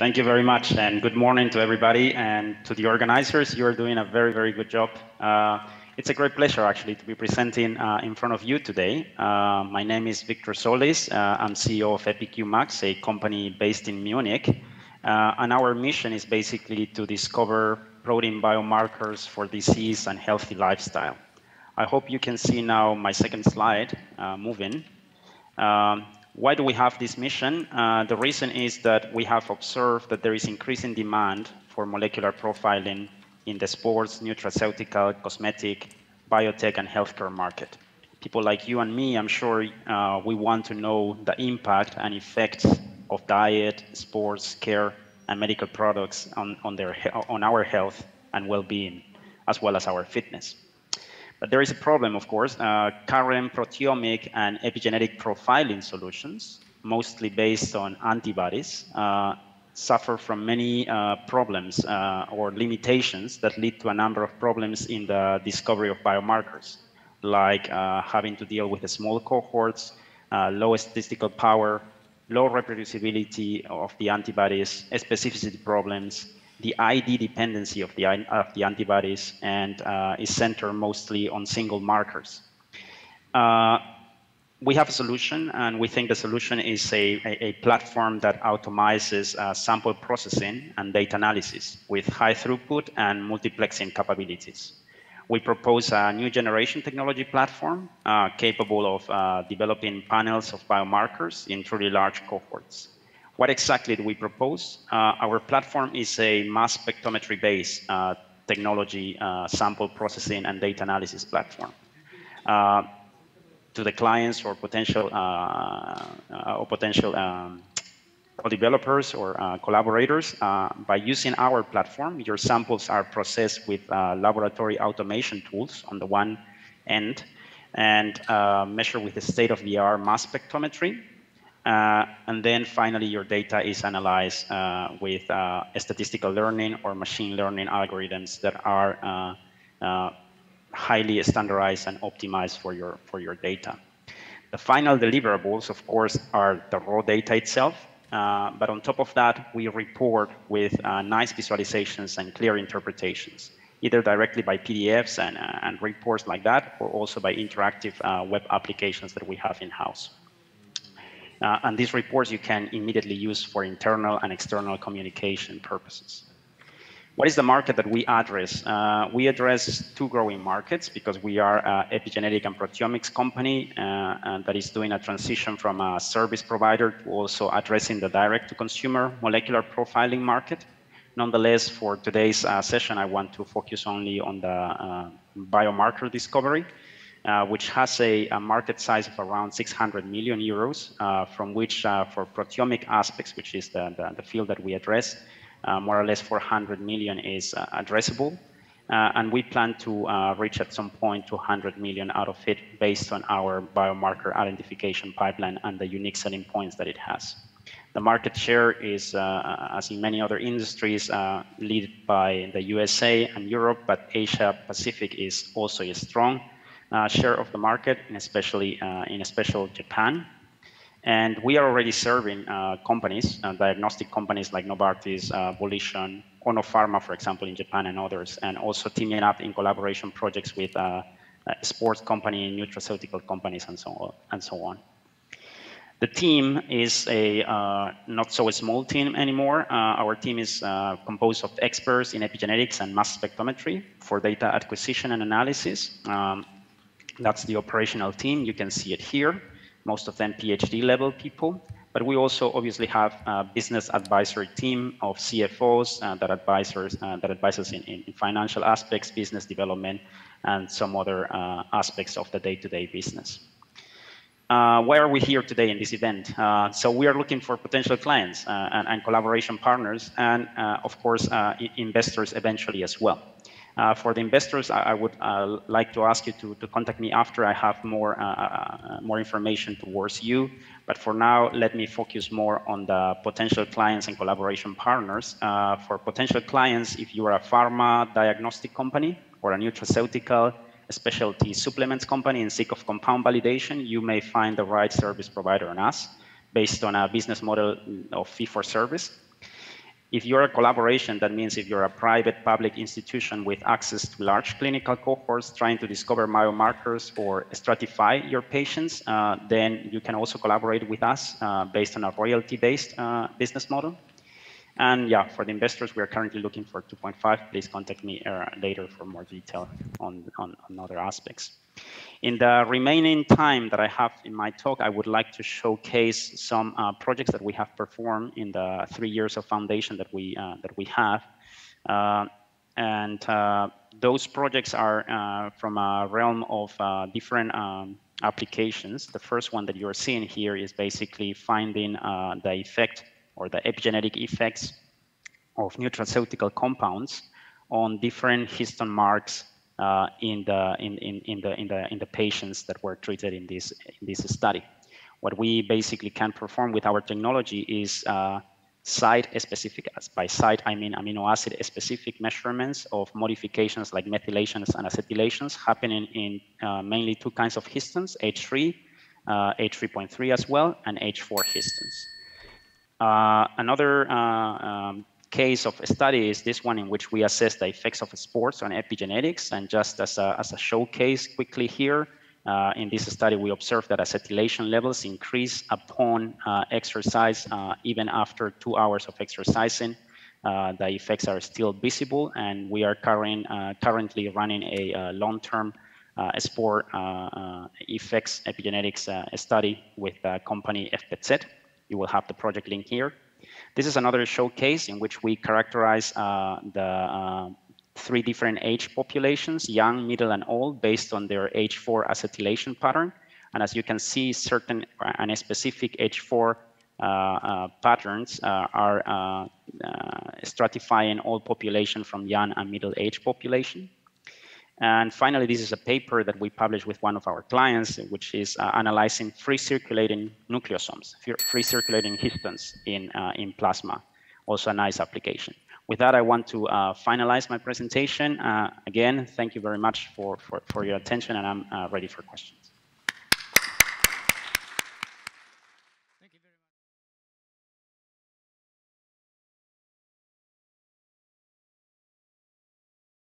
Thank you very much, and good morning to everybody, and to the organizers. You're doing a very, very good job. It's a great pleasure, actually, to be presenting in front of you today. My name is Victor Solis. I'm CEO of EpiQMAx, a company based in Munich. And our mission is basically to discover protein biomarkers for disease and healthy lifestyle. I hope you can see now my second slide moving. Why do we have this mission? The reason is that we have observed that there is increasing demand for molecular profiling in the sports, nutraceutical, cosmetic, biotech, and healthcare market. People like you and me, I'm sure we want to know the impact and effects of diet, sports, care, and medical products on our health and well-being, as well as our fitness. But there is a problem, of course. Current proteomic and epigenetic profiling solutions, mostly based on antibodies, suffer from many problems or limitations that lead to a number of problems in the discovery of biomarkers, like having to deal with the small cohorts, low statistical power, low reproducibility of the antibodies, specificity problems, the ID dependency of the antibodies, and is centered mostly on single markers. We have a solution, and we think the solution is a platform that automizes sample processing and data analysis with high throughput and multiplexing capabilities. We propose a new generation technology platform capable of developing panels of biomarkers in truly large cohorts. What exactly do we propose? Our platform is a mass spectrometry-based technology sample processing and data analysis platform. To the clients or potential developers or collaborators, by using our platform, your samples are processed with laboratory automation tools on the one end, and measured with the state-of-the-art mass spectrometry. And then finally, your data is analyzed with statistical learning or machine learning algorithms that are highly standardized and optimized for your data. The final deliverables, of course, are the raw data itself. But on top of that, we report with nice visualizations and clear interpretations, either directly by PDFs and reports like that, or also by interactive web applications that we have in-house. And these reports you can immediately use for internal and external communication purposes. What is the market that we address? We address two growing markets because we are an epigenetic and proteomics company and that is doing a transition from a service provider to also addressing the direct-to-consumer molecular profiling market. Nonetheless, for today's session, I want to focus only on the biomarker discovery, which has a market size of around 600 million euros, from which for proteomic aspects, which is the field that we address, more or less 400 million is addressable. And we plan to reach at some point 200 million out of it based on our biomarker identification pipeline and the unique selling points that it has. The market share is, as in many other industries, led by the USA and Europe, but Asia Pacific is also a strong share of the market, and especially in Japan. And we are already serving companies, diagnostic companies like Novartis, Volition, Ono Pharma, for example, in Japan, and others, and also teaming up in collaboration projects with sports company, nutraceutical companies, and so on. The team is a not so small team anymore. Our team is composed of experts in epigenetics and mass spectrometry for data acquisition and analysis. That's the operational team. You can see it here. Most of them PhD level people, but we also obviously have a business advisory team of CFOs that advises in financial aspects, business development, and some other aspects of the day-to-day business. Why are we here today in this event? So we are looking for potential clients and collaboration partners, and of course investors eventually as well. For the investors, I would like to ask you to contact me after I have more information towards you. But for now, let me focus more on the potential clients and collaboration partners. For potential clients, if you are a pharma diagnostic company or a nutraceutical specialty supplements company in seek of compound validation, you may find the right service provider on us based on a business model of fee for service. If you're a collaboration, that means if you're a private public institution with access to large clinical cohorts trying to discover biomarkers or stratify your patients, then you can also collaborate with us based on a royalty-based business model. And yeah, for the investors, we are currently looking for 2.5. Please contact me later for more detail on other aspects. In the remaining time that I have in my talk, I would like to showcase some projects that we have performed in the 3 years of foundation that we have. Those projects are from a realm of different applications. The first one that you're seeing here is basically finding the effect or the epigenetic effects of nutraceutical compounds on different histone marks in the patients that were treated in this study. What we basically can perform with our technology is site-specific. By site, I mean amino acid-specific measurements of modifications like methylations and acetylations happening in mainly 2 kinds of histones: H3, H3.3 as well, and H4 histones. Another case of a study is this one, in which we assess the effects of sports on epigenetics. And just as a showcase quickly here, in this study, we observed that acetylation levels increase upon exercise. Even after 2 hours of exercising, the effects are still visible. And we are currently running a long-term sport effects epigenetics study with the company FPZ. You will have the project link here. This is another showcase in which we characterize the 3 different age populations, young, middle, and old, based on their H4 acetylation pattern. And as you can see, certain and specific H4 patterns are stratifying all population from young and middle age population. And finally, this is a paper that we published with one of our clients, which is analyzing free circulating nucleosomes, free circulating histones in plasma. Also a nice application. With that, I want to finalize my presentation. Again, thank you very much for your attention, and I'm ready for questions.